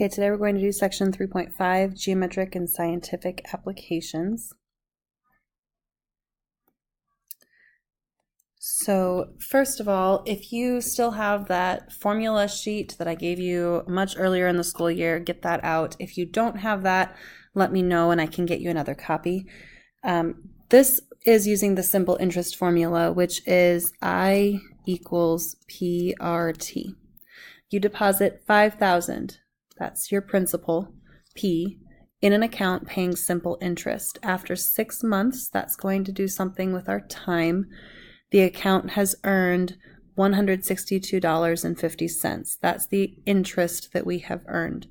Okay, today we're going to do section 3.5, Geometric and Scientific Applications. So first of all, if you still have that formula sheet that I gave you much earlier in the school year, get that out. If you don't have that, let me know and I can get you another copy. This is using the simple interest formula, which is I equals PRT. You deposit $5,000. That's your principal, P, in an account paying simple interest. After 6 months, that's going to do something with our time. The account has earned $162.50. That's the interest that we have earned.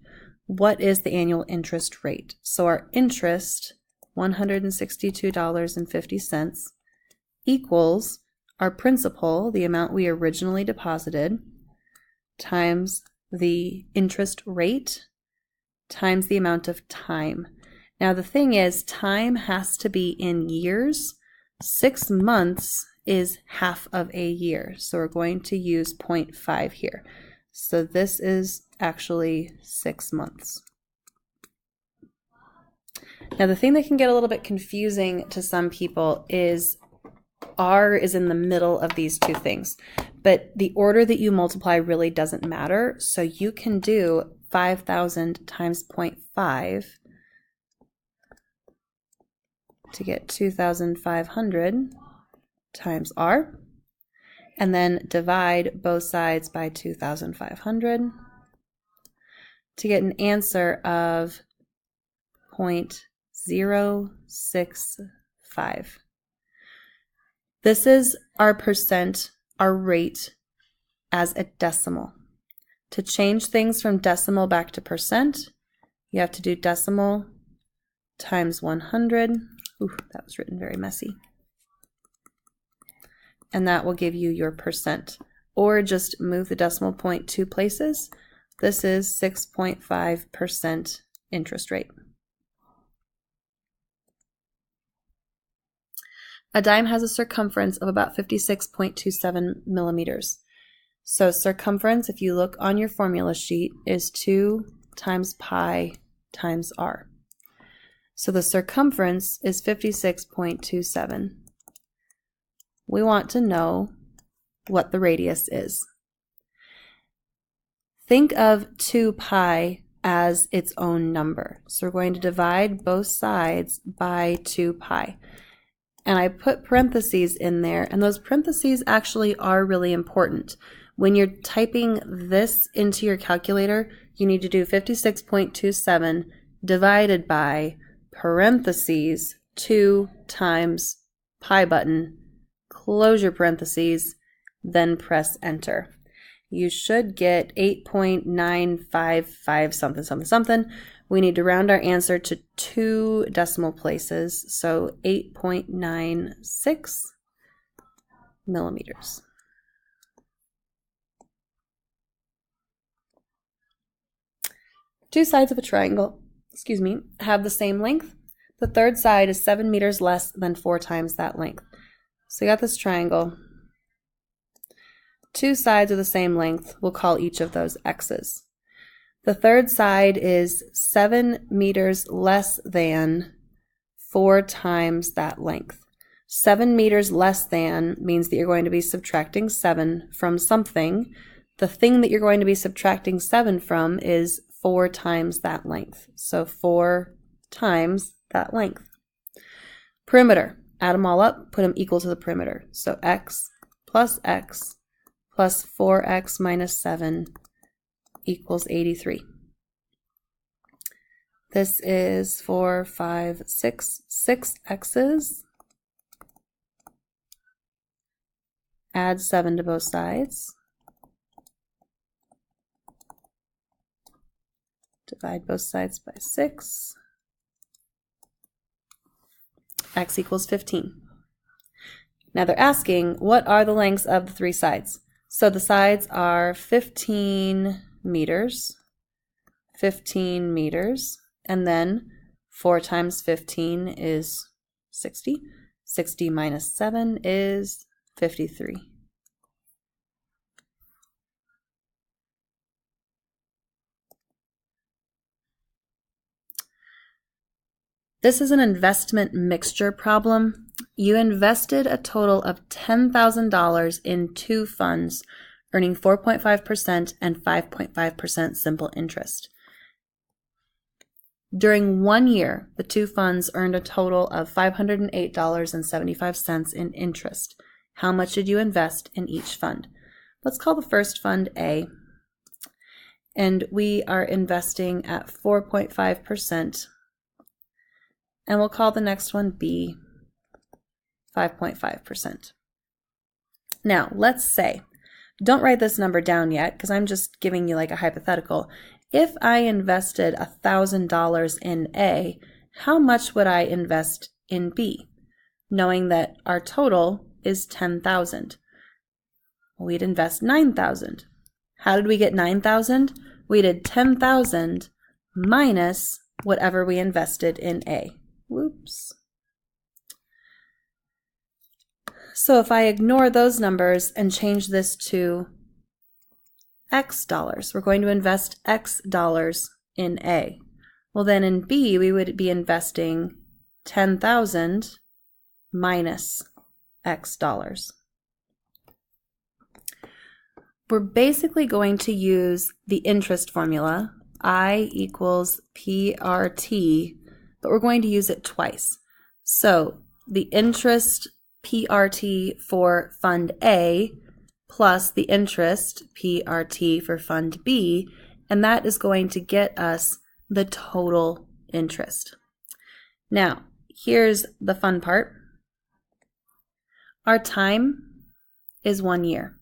What is the annual interest rate? So our interest, $162.50, equals our principal, the amount we originally deposited, times the interest rate times the amount of time. Now the thing is, time has to be in years. 6 months is half of a year, so we're going to use 0.5 here. So this is actually 6 months. Now the thing that can get a little bit confusing to some people is R is in the middle of these two things, but the order that you multiply really doesn't matter. So you can do 5,000 times 0.5 to get 2,500 times R, and then divide both sides by 2,500 to get an answer of 0.065. This is our percent, our rate, as a decimal. To change things from decimal back to percent, you have to do decimal times 100. Ooh, that was written very messy. And that will give you your percent. Or just move the decimal point 2 places. This is 6.5% interest rate. A dime has a circumference of about 56.27 millimeters. So circumference, if you look on your formula sheet, is 2 times pi times r. So the circumference is 56.27. We want to know what the radius is. Think of 2 pi as its own number. So we're going to divide both sides by 2 pi. And I put parentheses in there, and those parentheses actually are really important. When you're typing this into your calculator, you need to do 56.27 divided by parentheses 2 times pi button, close your parentheses, then press enter. You should get 8.955 something, something, something. We need to round our answer to 2 decimal places, so 8.96 millimeters. Two sides of a triangle, have the same length. The third side is 7 meters less than 4 times that length. So you got this triangle. 2 sides are the same length. We'll call each of those x's. The third side is 7 meters less than 4 times that length. 7 meters less than means that you're going to be subtracting 7 from something. The thing that you're going to be subtracting 7 from is 4 times that length. So 4 times that length. Perimeter. Add them all up, put them equal to the perimeter. So x plus 4x minus 7 equals 83. This is 4, 5, 6 x's. Add 7 to both sides. Divide both sides by 6. X equals 15. Now they're asking, what are the lengths of the 3 sides? So the sides are 15 meters, and then 4 times 15 is 60. 60 minus 7 is 53. This is an investment mixture problem. You invested a total of $10,000 in two funds, earning 4.5% and 5.5% simple interest. During 1 year, the two funds earned a total of $508.75 in interest. How much did you invest in each fund? Let's call the first fund A, and we are investing at 4.5%, and we'll call the next one B, 5.5%. Now, let's say, don't write this number down yet because I'm just giving you like a hypothetical. If I invested $1,000 in A, how much would I invest in B, knowing that our total is $10,000? We'd invest $9,000. How did we get $9,000? We did $10,000 minus whatever we invested in A. Whoops. So if I ignore those numbers and change this to X dollars, we're going to invest X dollars in A. Well, then in B, we would be investing 10,000 minus X dollars. We're basically going to use the interest formula, I equals PRT, but we're going to use it twice. So the interest PRT for Fund A plus the interest PRT for Fund B, and that is going to get us the total interest. Now, here's the fun part. Our time is 1 year.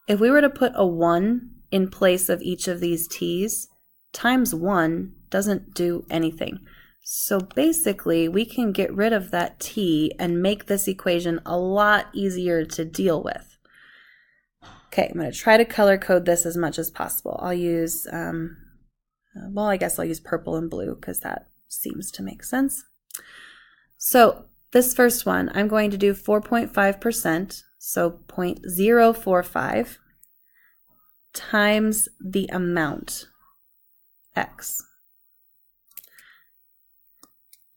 If we were to put a 1 in place of each of these t's, times 1 doesn't do anything. So basically, we can get rid of that t and make this equation a lot easier to deal with. Okay, I'm going to try to color code this as much as possible. I'll use, well, I guess I'll use purple and blue because that seems to make sense. So this first one, I'm going to do 4.5%, so 0.045 times the amount, X,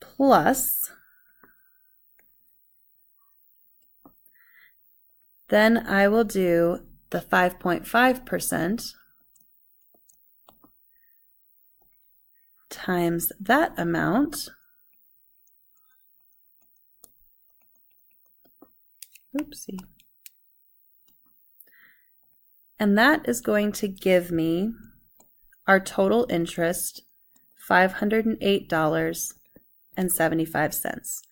plus, then I will do the 5.5% times that amount, oopsie, and that is going to give me our total interest, $508.75.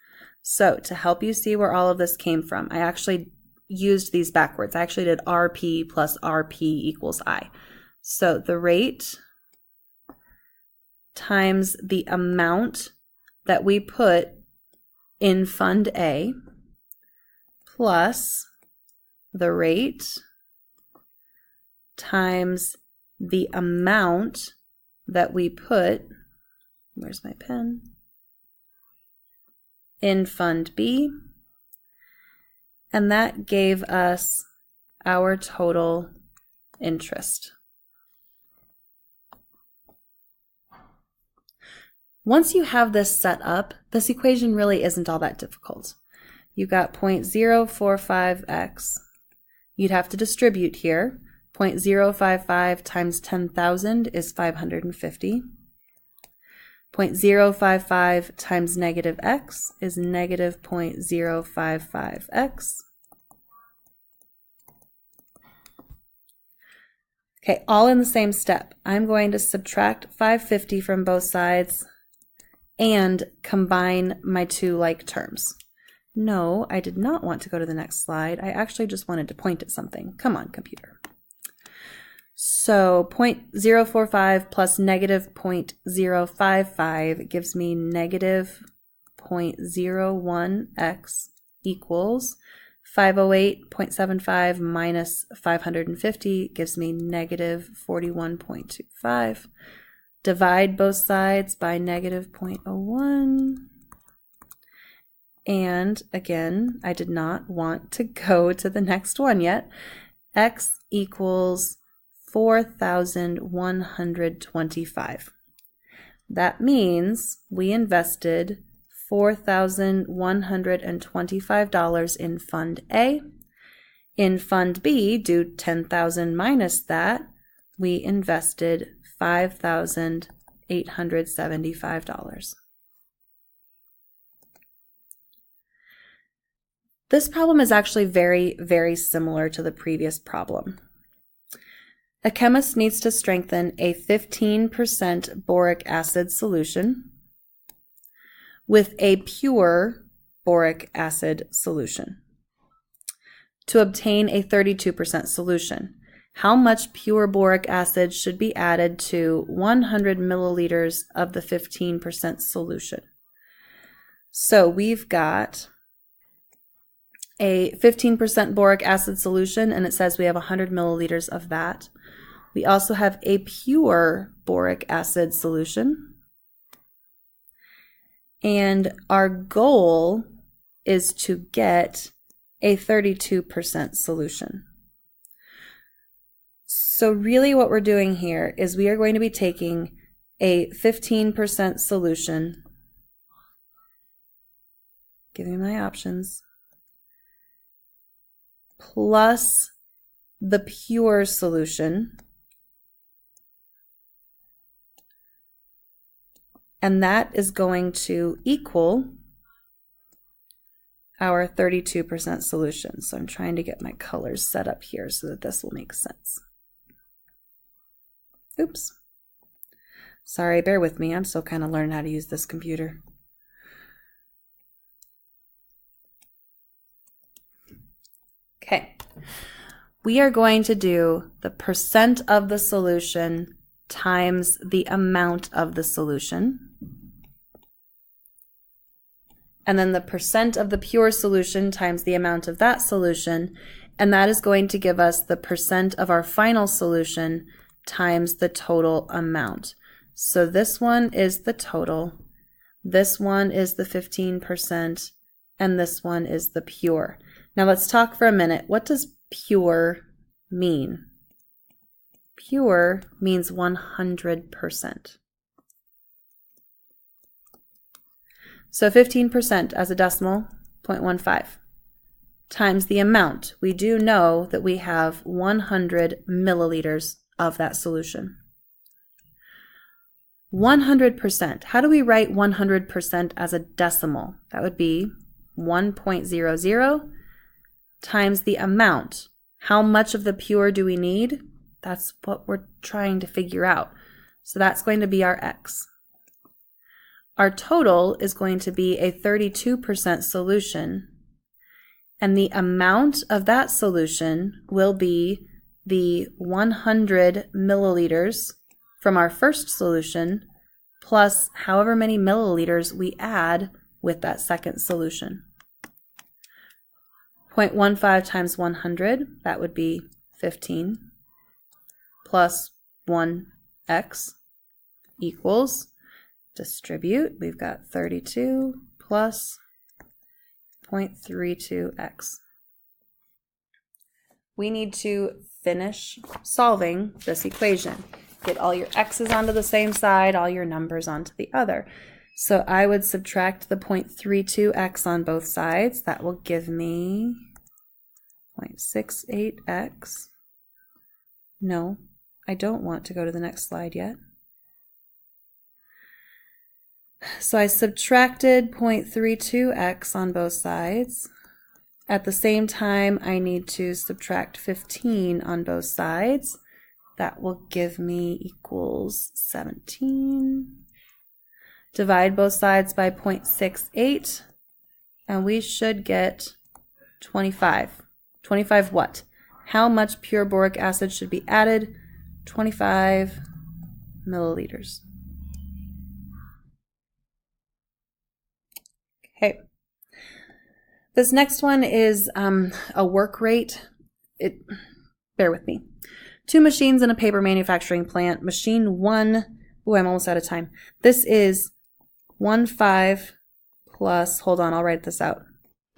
So to help you see where all of this came from, I actually used these backwards. I actually did RP plus RP equals I. So the rate times the amount that we put in Fund A plus the rate times the amount that we put, where's my pen, in Fund B, and that gave us our total interest. Once you have this set up, this equation really isn't all that difficult. You got 0.045x. You'd have to distribute here. 0.055 times 10,000 is 550. 0.055 times negative x is negative 0.055x. Okay, all in the same step. I'm going to subtract 550 from both sides and combine my two like terms. No, I did not want to go to the next slide. I actually just wanted to point at something. Come on, computer. So 0.045 plus negative 0.055 gives me negative 0.01x equals 508.75 minus 550 gives me negative 41.25. Divide both sides by negative 0.01. And again, I did not want to go to the next one yet. X equals 4,125. That means we invested $4,125 in Fund A. In Fund B, do 10,000 minus that, we invested $5,875. This problem is actually very, very similar to the previous problem. A chemist needs to strengthen a 15% boric acid solution with a pure boric acid solution to obtain a 32% solution. How much pure boric acid should be added to 100 milliliters of the 15% solution? So we've got a 15% boric acid solution, and it says we have 100 milliliters of that. We also have a pure boric acid solution. And our goal is to get a 32% solution. So really what we're doing here is we are going to be taking a 15% solution, give me my options, plus the pure solution, and that is going to equal our 32% solution. So I'm trying to get my colors set up here so that this will make sense. Oops. Sorry, bear with me. I'm still kind of learning how to use this computer. Okay. We are going to do the percent of the solution times the amount of the solution. And then the percent of the pure solution times the amount of that solution. And that is going to give us the percent of our final solution times the total amount. So this one is the total, this one is the 15%, and this one is the pure. Now let's talk for a minute. What does pure mean? Pure means 100%. So 15% as a decimal, 0.15, times the amount. We do know that we have 100 milliliters of that solution. 100%. How do we write 100% as a decimal? That would be 1.00 times the amount. How much of the pure do we need? That's what we're trying to figure out. So that's going to be our x. Our total is going to be a 32% solution, and the amount of that solution will be the 100 milliliters from our first solution plus however many milliliters we add with that second solution. 0.15 times 100, that would be 15, plus 1x equals, distribute, we've got 32 plus 0.32x. We need to finish solving this equation. Get all your x's onto the same side, all your numbers onto the other. So I would subtract the 0.32x on both sides. That will give me 0.68x. No, I don't want to go to the next slide yet. So I subtracted 0.32x on both sides. At the same time, I need to subtract 15 on both sides. That will give me equals 17. Divide both sides by 0.68, and we should get 25. 25 what? How much pure boric acid should be added? 25 milliliters. Okay. This next one is a work rate. Bear with me. 2 machines in a paper manufacturing plant. Machine 1, I'm almost out of time. This is 1.5 plus, hold on, I'll write this out.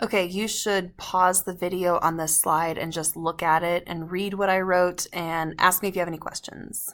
Okay, you should pause the video on this slide and just look at it and read what I wrote and ask me if you have any questions.